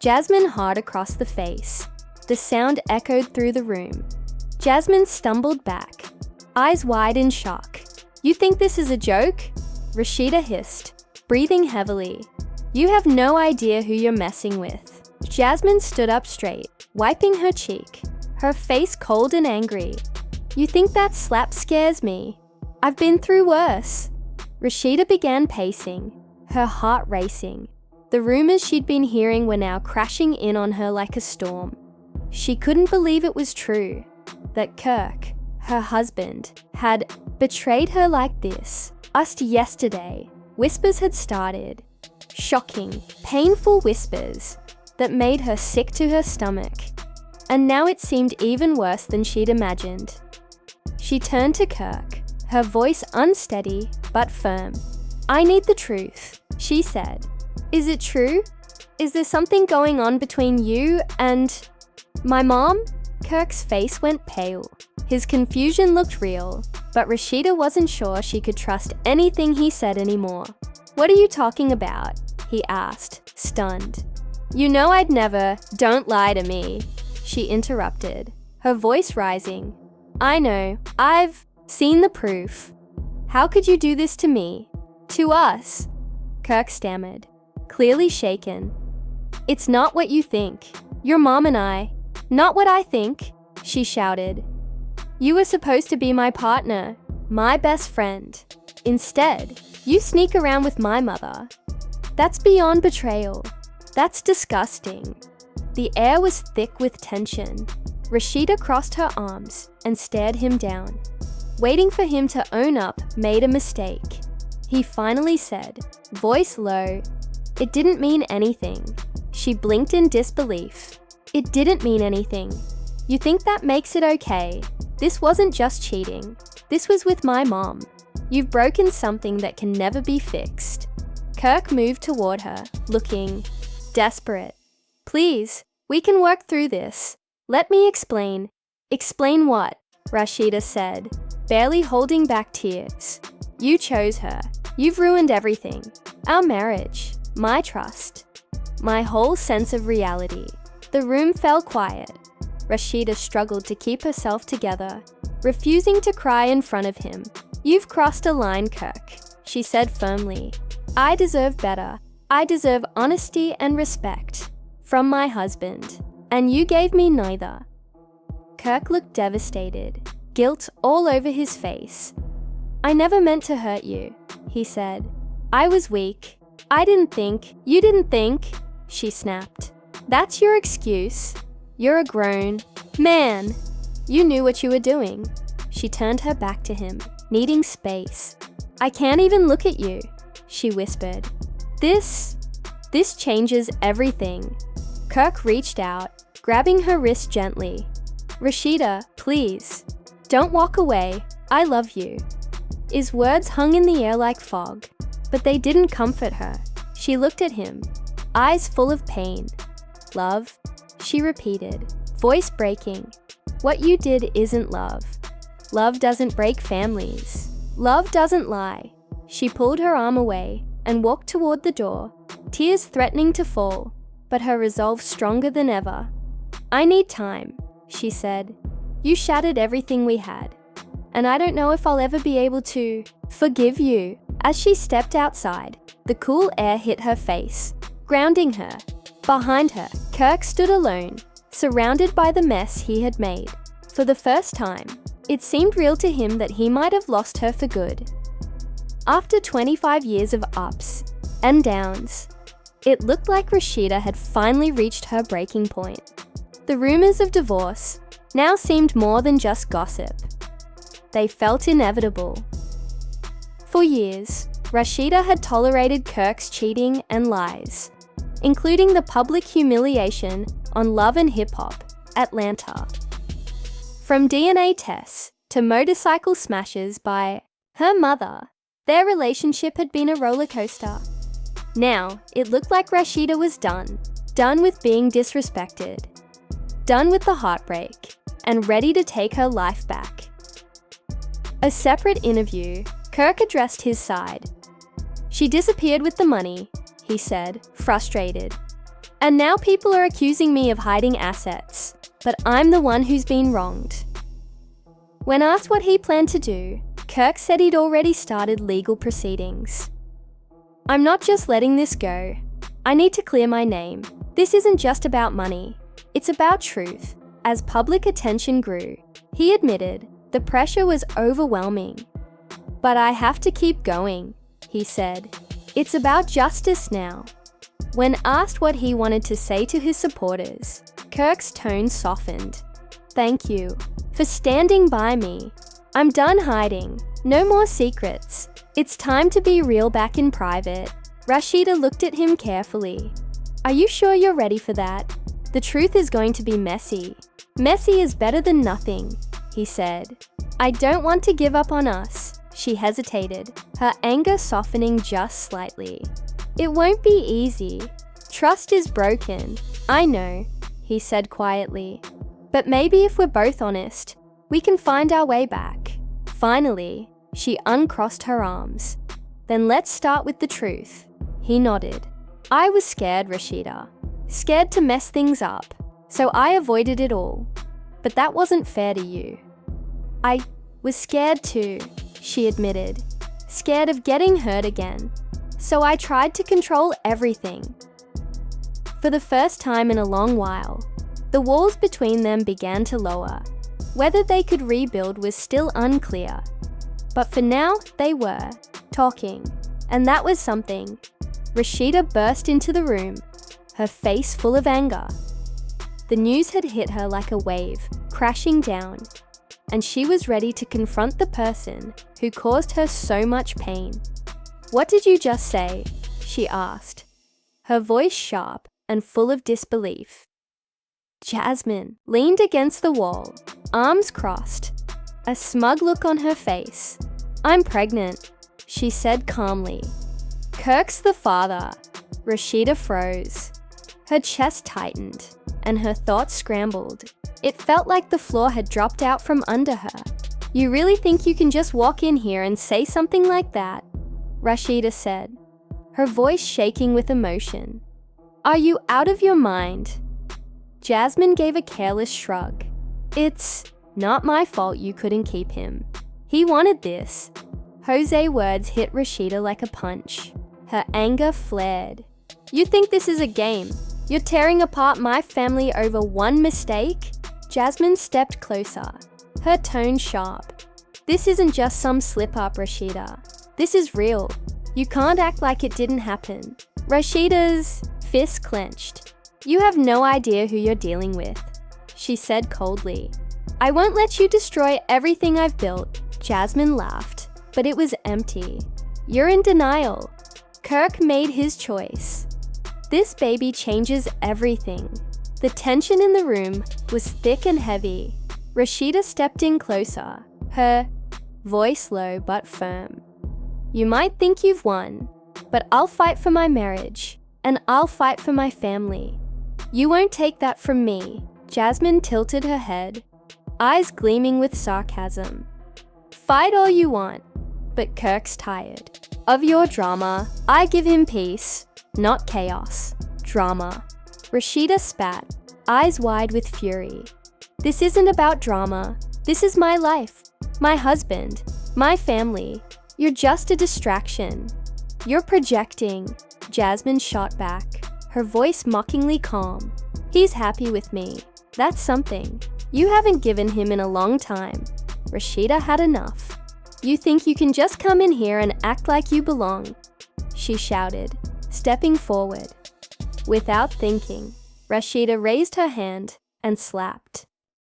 Jasmine hard across the face. The sound echoed through the room. Jasmine stumbled back, eyes wide in shock. "You think this is a joke?" Rasheeda hissed, breathing heavily. "You have no idea who you're messing with." Jasmine stood up straight, wiping her cheek, her face cold and angry. "You think that slap scares me? I've been through worse." Rasheeda began pacing, her heart racing. The rumors she'd been hearing were now crashing in on her like a storm. She couldn't believe it was true, that Kirk, her husband, had betrayed her like this. Just yesterday, whispers had started. Shocking, painful whispers that made her sick to her stomach. And now it seemed even worse than she'd imagined. She turned to Kirk, her voice unsteady but firm. "I need the truth," she said. "Is it true? Is there something going on between you and my mom?" Kirk's face went pale. His confusion looked real, but Rasheeda wasn't sure she could trust anything he said anymore. "What are you talking about?" he asked, stunned. "You know I'd never." "Don't lie to me," she interrupted, her voice rising. "I know. I've seen the proof. How could you do this to me? To us?" Kirk stammered, clearly shaken. "It's not what you think. Your mom and I." "Not what I think," she shouted. "You were supposed to be my partner, my best friend. Instead, you sneak around with my mother. That's beyond betrayal. That's disgusting." The air was thick with tension. Rasheeda crossed her arms and stared him down, waiting for him to own up made a mistake. He finally said, voice low, "It didn't mean anything." She blinked in disbelief. "It didn't mean anything. You think that makes it okay? This wasn't just cheating. This was with my mom. You've broken something that can never be fixed." Kirk moved toward her, looking desperate. "Please, we can work through this. Let me explain." "Explain what?" Rasheeda said, barely holding back tears. "You chose her. You've ruined everything. Our marriage, my trust, my whole sense of reality." The room fell quiet. Rasheeda struggled to keep herself together, refusing to cry in front of him. "You've crossed a line, Kirk," she said firmly. "I deserve better. I deserve honesty and respect from my husband, and you gave me neither." Kirk looked devastated, guilt all over his face. "I never meant to hurt you," he said. "I was weak. I didn't think." "You didn't think," she snapped. "That's your excuse. You're a grown man. You knew what you were doing." She turned her back to him, needing space. "I can't even look at you," she whispered. This changes everything." Kirk reached out, grabbing her wrist gently. "Rasheeda, please. Don't walk away. I love you." His words hung in the air like fog, but they didn't comfort her. She looked at him, eyes full of pain. "Love?" she repeated, voice breaking. "What you did isn't love. Love doesn't break families. Love doesn't lie." She pulled her arm away and walked toward the door, tears threatening to fall, but her resolve stronger than ever. "I need time," she said. "You shattered everything we had, and I don't know if I'll ever be able to forgive you." As she stepped outside, the cool air hit her face, grounding her. Behind her, Kirk stood alone, surrounded by the mess he had made. For the first time, it seemed real to him that he might have lost her for good. After 25 years of ups and downs, it looked like Rasheeda had finally reached her breaking point. The rumors of divorce now seemed more than just gossip. They felt inevitable. For years, Rasheeda had tolerated Kirk's cheating and lies, including the public humiliation on Love and Hip Hop, Atlanta. From DNA tests to motorcycle smashes by her mother, their relationship had been a roller coaster. Now, it looked like Rasheeda was done with being disrespected, done with the heartbreak, and ready to take her life back. A separate interview, Kirk addressed his side. "She disappeared with the money," he said, frustrated. And now people are accusing me of hiding assets, but I'm the one who's been wronged. When asked what he planned to do, Kirk said he'd already started legal proceedings. I'm not just letting this go. I need to clear my name. This isn't just about money. It's about truth. As public attention grew, he admitted the pressure was overwhelming. But I have to keep going, he said. It's about justice now. When asked what he wanted to say to his supporters, Kirk's tone softened. Thank you for standing by me. I'm done hiding. No more secrets. It's time to be real back in private. Rasheeda looked at him carefully. Are you sure you're ready for that? The truth is going to be messy. Messy is better than nothing, he said. I don't want to give up on us. She hesitated, her anger softening just slightly. It won't be easy. Trust is broken. I know, he said quietly. But maybe if we're both honest, we can find our way back. Finally, she uncrossed her arms. Then let's start with the truth. He nodded. I was scared, Rasheeda. Scared to mess things up. So I avoided it all. But that wasn't fair to you. I was scared too, she admitted. Scared of getting hurt again. So I tried to control everything. For the first time in a long while, the walls between them began to lower. Whether they could rebuild was still unclear. But for now, they were talking. And that was something. Rasheeda burst into the room, her face full of anger. The news had hit her like a wave, crashing down, and she was ready to confront the person who caused her so much pain. What did you just say? She asked, her voice sharp and full of disbelief. Jasmine leaned against the wall, arms crossed, a smug look on her face. I'm pregnant, she said calmly. Kirk's the father. Rasheeda froze. Her chest tightened, and her thoughts scrambled. It felt like the floor had dropped out from under her. You really think you can just walk in here and say something like that? Rasheeda said, her voice shaking with emotion. Are you out of your mind? Jasmine gave a careless shrug. It's not my fault you couldn't keep him. He wanted this. Jose's words hit Rasheeda like a punch. Her anger flared. You think this is a game? You're tearing apart my family over one mistake? Jasmine stepped closer, her tone sharp. This isn't just some slip-up, Rasheeda. This is real. You can't act like it didn't happen. Rasheeda's fist clenched. You have no idea who you're dealing with, she said coldly. I won't let you destroy everything I've built. Jasmine laughed, but it was empty. You're in denial. Kirk made his choice. This baby changes everything. The tension in the room was thick and heavy. Rasheeda stepped in closer, her voice low but firm. You might think you've won, but I'll fight for my marriage, and I'll fight for my family. You won't take that from me. Jasmine tilted her head, eyes gleaming with sarcasm. Fight all you want, but Kirk's tired of your drama. I give him peace, not chaos. Drama. Rasheeda spat, eyes wide with fury. This isn't about drama. This is my life, my husband, my family. You're just a distraction. You're projecting. Jasmine shot back, her voice mockingly calm. He's happy with me. That's something. You haven't given him in a long time. Rasheeda had enough. You think you can just come in here and act like you belong? She shouted, stepping forward. Without thinking, Rasheeda raised her hand and slapped.